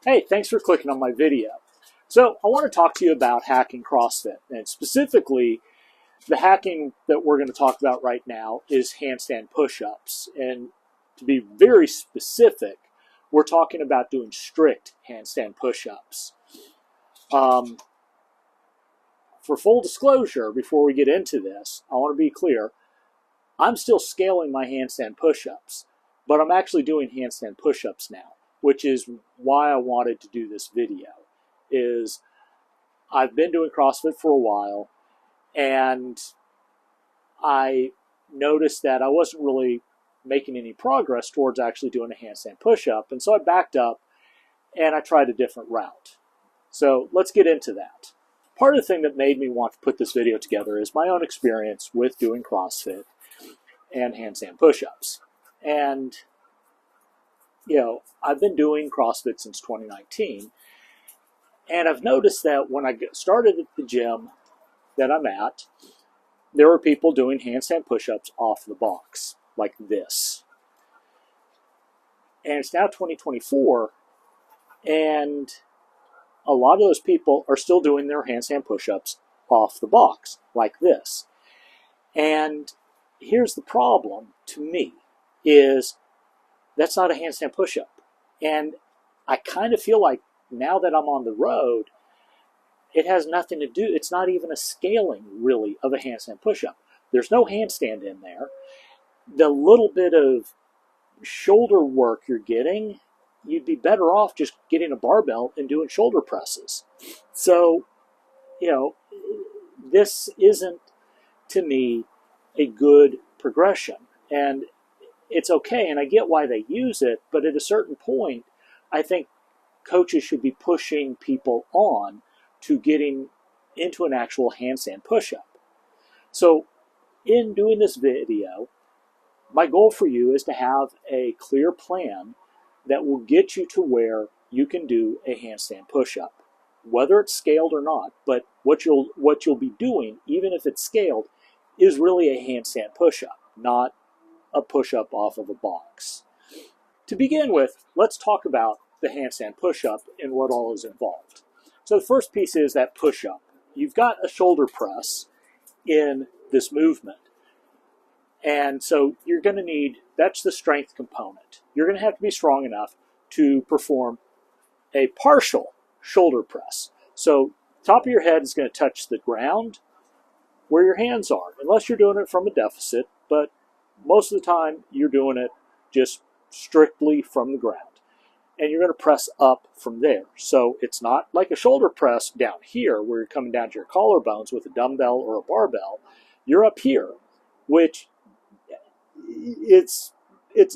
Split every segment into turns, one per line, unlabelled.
Hey, thanks for clicking on my video. So I want to talk to you about hacking CrossFit, and specifically the hacking that we're going to talk about right now is handstand push-ups. And to be very specific, we're talking about doing strict handstand push-ups. For full disclosure, before we get into this, I want to be clear. I'm still scaling my handstand push-ups, but I'm actually doing handstand push-ups now, which is why I wanted to do this video. I've been doing CrossFit for a while, and I noticed that I wasn't really making any progress towards actually doing a handstand push-up, and so I backed up and I tried a different route. So let's get into that. Part of the thing that made me want to put this video together is my own experience with doing CrossFit and handstand push-ups. And, I've been doing CrossFit since 2019, and I've noticed that when I started at the gym that I'm at, there were people doing handstand push-ups off the box, like this. And it's now 2024, and a lot of those people are still doing their handstand push-ups off the box, like this. And here's the problem to me, is that's not a handstand push-up. And I kind of feel like now that I'm on the road, it has nothing to do, it's not even a scaling really of a handstand push-up. There's no handstand in there. The little bit of shoulder work you're getting, you'd be better off just getting a barbell and doing shoulder presses. So, this isn't, to me, a good progression. And it's okay, and I get why they use it, but at a certain point, I think coaches should be pushing people on to getting into an actual handstand push-up. So in doing this video, my goal for you is to have a clear plan that will get you to where you can do a handstand push-up, whether it's scaled or not. But what you'll be doing, even if it's scaled, is really a handstand push-up, not a push-up off of a box. To begin with, let's talk about the handstand push-up and what all is involved. So the first piece is that push-up. You've got a shoulder press in this movement. And so you're going to need, that's the strength component. You're going to have to be strong enough to perform a partial shoulder press. So top of your head is going to touch the ground where your hands are, unless you're doing it from a deficit, but most of the time you're doing it just strictly from the ground. And you're going to press up from there. So it's not like a shoulder press down here where you're coming down to your collarbones with a dumbbell or a barbell. You're up here, which it's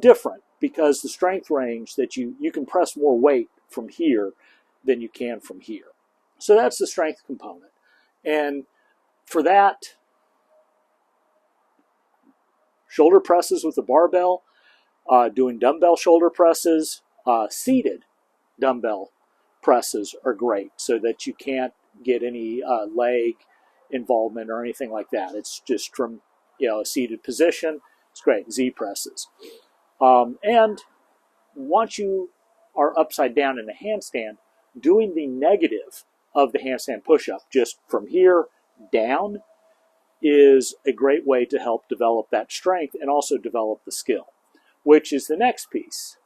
different because the strength range that you can press more weight from here than you can from here. So that's the strength component. And for that, shoulder presses with a barbell, doing dumbbell shoulder presses, seated dumbbell presses are great so that you can't get any leg involvement or anything like that. It's just from a seated position. It's great. Z presses. And once you are upside down in a handstand, doing the negative of the handstand push-up, just from here down, is a great way to help develop that strength and also develop the skill, which is the next piece.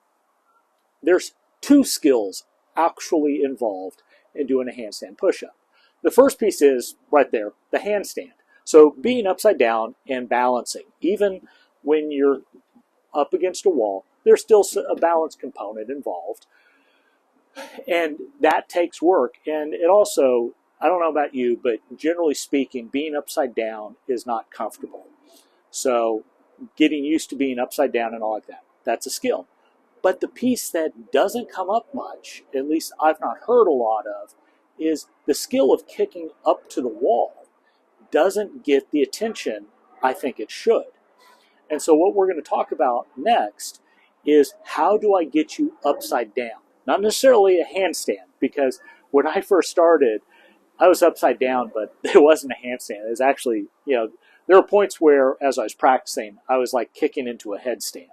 There's two skills actually involved in doing a handstand push-up. The first piece is right there, the handstand. So being upside down and balancing, even when you're up against a wall, there's still a balance component involved. And that takes work. And it also, I don't know about you, but generally speaking, being upside down is not comfortable. So getting used to being upside down and all like that, that's a skill. But the piece that doesn't come up much, at least I've not heard a lot of, is the skill of kicking up to the wall doesn't get the attention I think it should. And so what we're going to talk about next is how do I get you upside down? Not necessarily a handstand, because when I first started, I was upside down, but it wasn't a handstand. It was actually, there were points where, as I was practicing, I was like kicking into a headstand.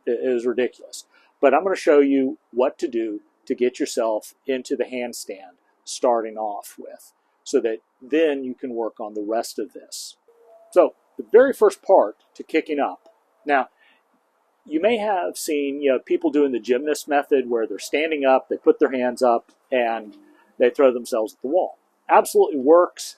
It was ridiculous. But I'm going to show you what to do to get yourself into the handstand starting off with, so that then you can work on the rest of this. So the very first part to kicking up. Now, you may have seen people doing the gymnast method where they're standing up, they put their hands up, and they throw themselves at the wall. Absolutely works.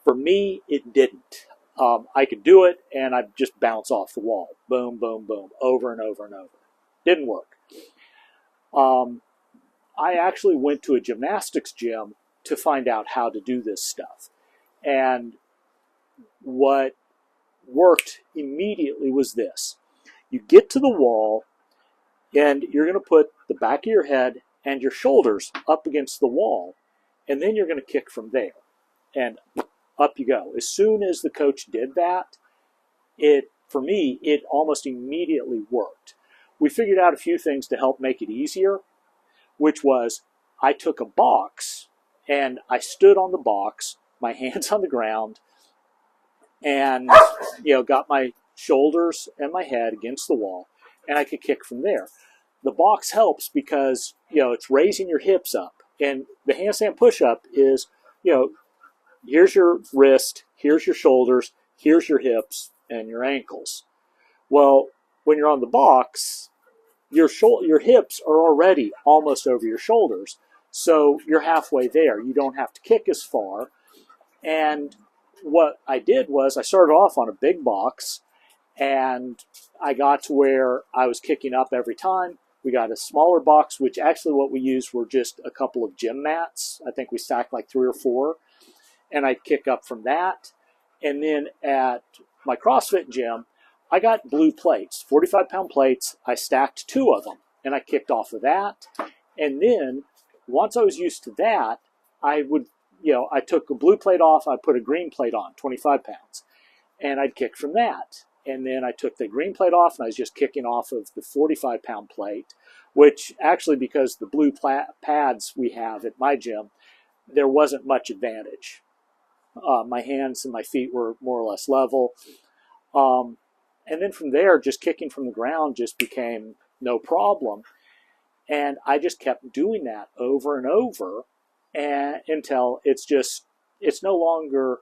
For me, it didn't. I could do it, and I'd just bounce off the wall. Boom, boom, boom, over and over and over. Didn't work. I actually went to a gymnastics gym to find out how to do this stuff. And what worked immediately was this. You get to the wall, and you're going to put the back of your head and your shoulders up against the wall, and then you're going to kick from there. And up you go. As soon as the coach did that, for me, it almost immediately worked. We figured out a few things to help make it easier, which was I took a box and I stood on the box, my hands on the ground, and got my shoulders and my head against the wall, and I could kick from there. The box helps because it's raising your hips up, and the handstand push-up is here's your wrist, here's your shoulders, here's your hips and your ankles. Well, when you're on the box, your hips are already almost over your shoulders, so you're halfway there. You don't have to kick as far. And what I did was I started off on a big box, and I got to where I was kicking up every time. We got a smaller box, which actually what we used were just a couple of gym mats. I think we stacked like 3 or 4, and I'd kick up from that. And then at my CrossFit gym, I got blue plates, 45-pound plates. I stacked 2 of them, and I kicked off of that. And then once I was used to that, I would, I took a blue plate off, I put a green plate on, 25 pounds, and I'd kick from that. And then I took the green plate off, and I was just kicking off of the 45-pound plate, which actually, because the blue pads we have at my gym, there wasn't much advantage. My hands and my feet were more or less level. And then from there, just kicking from the ground just became no problem. And I just kept doing that over and over until it's no longer,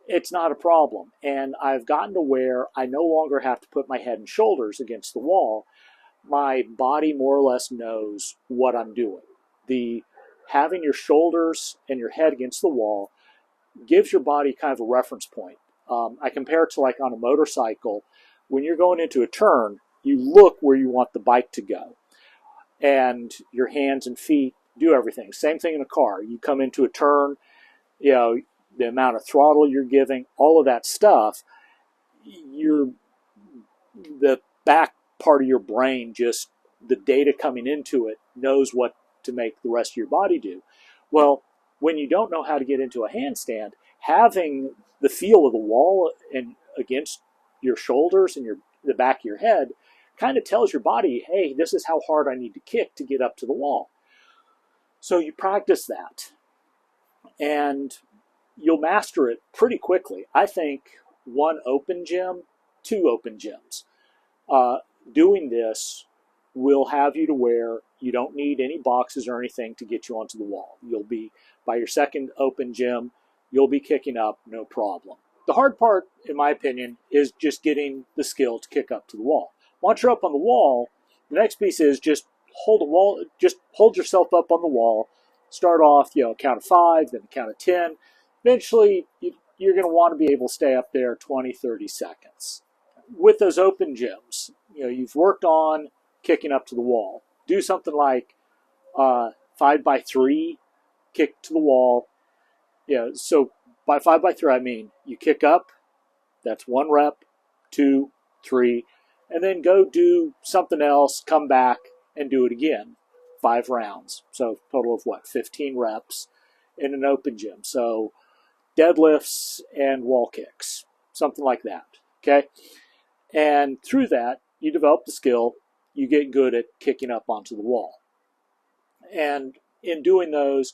it's not a problem. And I've gotten to where I no longer have to put my head and shoulders against the wall. My body more or less knows what I'm doing. Having your shoulders and your head against the wall gives your body kind of a reference point. I compare it to like on a motorcycle. When you're going into a turn, you look where you want the bike to go. And your hands and feet do everything. Same thing in a car. You come into a turn, the amount of throttle you're giving, all of that stuff, the back part of your brain, just the data coming into it, knows what to make the rest of your body do. Well, when you don't know how to get into a handstand, having the feel of the wall and against your shoulders and the back of your head kind of tells your body, hey, this is how hard I need to kick to get up to the wall. So you practice that, and you'll master it pretty quickly. I think 1 open gym, 2 open gyms. Doing this will have you to where you don't need any boxes or anything to get you onto the wall. You'll be, by your 2nd open gym, you'll be kicking up no problem. The hard part, in my opinion, is just getting the skill to kick up to the wall. Once you're up on the wall, the next piece is just hold yourself up on the wall. Start off, count of 5, then count of 10. Eventually, you're going to want to be able to stay up there 20, 30 seconds. With those open gyms, you've worked on kicking up to the wall. Do something like 5x3, kick to the wall. So by 5x3, I mean you kick up, that's 1 rep, 2, 3, and then go do something else, come back and do it again. 5 rounds. So total of 15 reps in an open gym. So deadlifts and wall kicks, something like that. Okay? And through that, you develop the skill, you get good at kicking up onto the wall. And in doing those,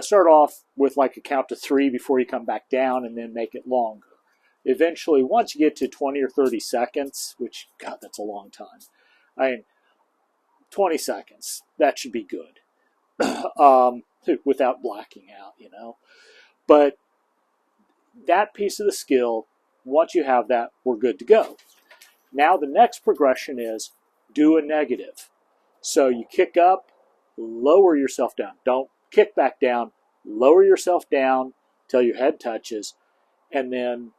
start off with like a count to 3 before you come back down, and then make it longer. Eventually, once you get to 20 or 30 seconds, which, God, that's a long time. 20 seconds. That should be good. Without blacking out, you know. But that piece of the skill, once you have that, we're good to go. Now the next progression is do a negative. So you kick up, lower yourself down. Don't kick back down. Lower yourself down till your head touches, and then,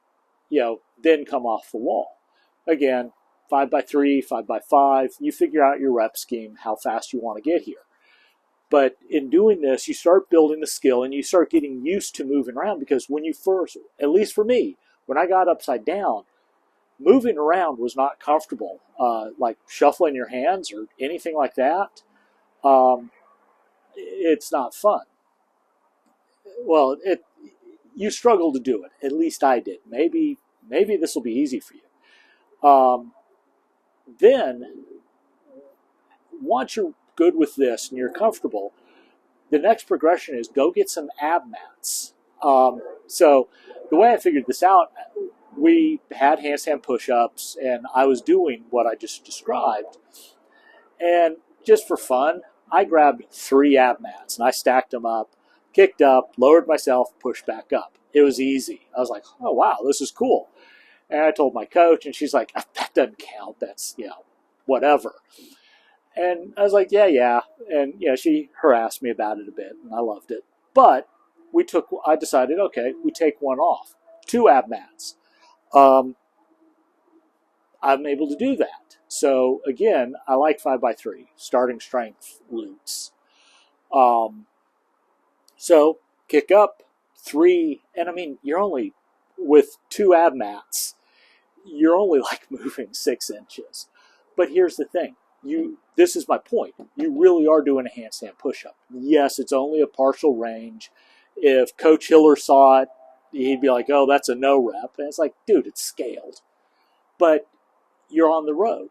then come off the wall. Again, 5x3, 5x5. You figure out your rep scheme, how fast you want to get here. But in doing this, you start building the skill and you start getting used to moving around, because when you first, at least for me, when I got upside down, moving around was not comfortable. Like shuffling your hands or anything like that, it's not fun. Well, you struggle to do it. At least I did. Maybe this will be easy for you. Then, once you're good with this and you're comfortable, the next progression is go get some ab mats. So the way I figured this out, we had handstand push-ups, and I was doing what I just described. And just for fun, I grabbed 3 ab mats, and I stacked them up, kicked up, lowered myself, pushed back up. It was easy. I was like, oh, wow, this is cool. And I told my coach, and she's like, that doesn't count. That's, whatever. And I was like, yeah. And, she harassed me about it a bit, and I loved it. But I decided, okay, we take one off. 2 ab mats. I'm able to do that. So, again, I like 5x3, starting strength glutes. So, kick up, 3, and I mean, you're only, with 2 ab mats, you're only like moving 6 inches. But here's the thing. This is my point. You really are doing a handstand push-up. Yes, it's only a partial range. If Coach Hiller saw it, he'd be like, oh, that's a no rep. And it's like, dude, it's scaled. But you're on the road.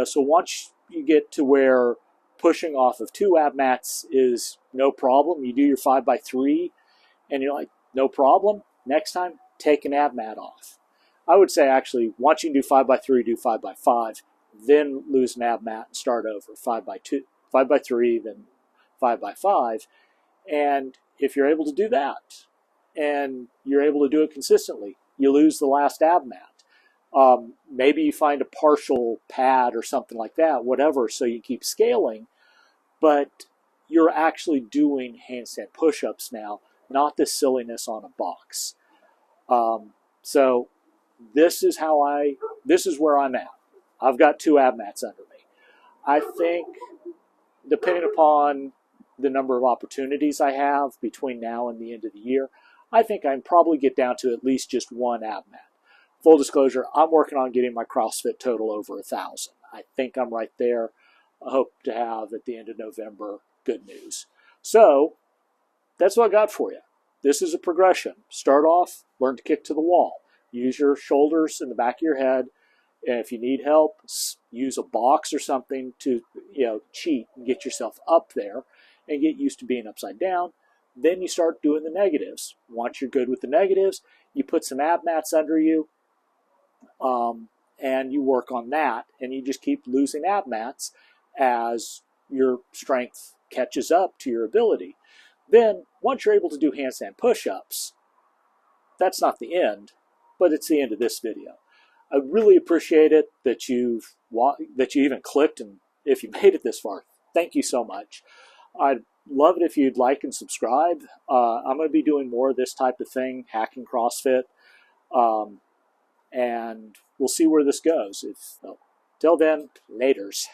So once you get to where pushing off of 2 ab mats is no problem, you do your 5x3, and you're like, no problem. Next time, take an ab mat off. I would say, actually, once you do 5x3, do 5x5, then lose an ab mat and start over. 5x3, then 5x5. And if you're able to do that, and you're able to do it consistently, you lose the last ab mat. Maybe you find a partial pad or something like that, whatever, so you keep scaling, but you're actually doing handstand push-ups now, not this silliness on a box. So this is where I'm at. I've got 2 ab mats under me. I think, depending upon the number of opportunities I have between now and the end of the year, I think I can probably get down to at least just 1 ab mat. Full disclosure, I'm working on getting my CrossFit total over 1,000. I think I'm right there. I hope to have, at the end of November, good news. So, that's what I got for you. This is a progression. Start off, learn to kick to the wall. Use your shoulders in the back of your head. And if you need help, use a box or something to cheat and get yourself up there and get used to being upside down. Then you start doing the negatives. Once you're good with the negatives, you put some ab mats under you, and you work on that, and you just keep losing ab mats as your strength catches up to your ability. Then, once you're able to do handstand push-ups, that's not the end, but it's the end of this video. I really appreciate it that you even clicked, and if you made it this far, thank you so much. I'd love it if you'd like and subscribe. I'm going to be doing more of this type of thing, hacking CrossFit, and we'll see where this goes. Till then, laters.